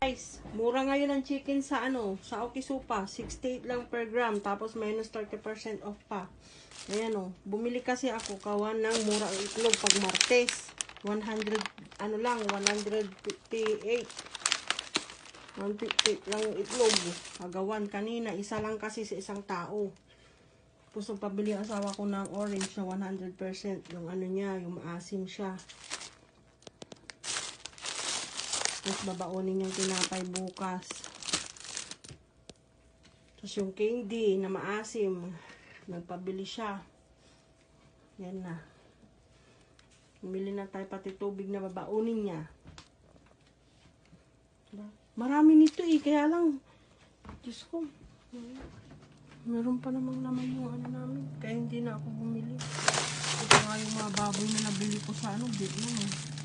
Guys, mura ngayon ang chicken sa sa Okisupa. 68 lang per gram. Tapos minus 30% off pa. Ayan o. Bumili kasi ako kawan ng mura ang itlog pag Martes. 100, 158. 158 lang itlog. Agawan kanina. Isa lang kasi sa isang tao. Tapos pabili ang asawa ko ng orange na 100%. Yung niya, yung maasim siya. Tapos babaunin yung tinapay bukas. Tapos yung candy na maasim. Nagpabili siya. Yan na. Bumili na tayo pati tubig na babaunin niya. Marami nito kaya lang. Diyos ko. Meron pa namang naman yung namin. Kaya hindi na ako bumili. Ito nga yung mga baboy na nabili ko sa Vietnam.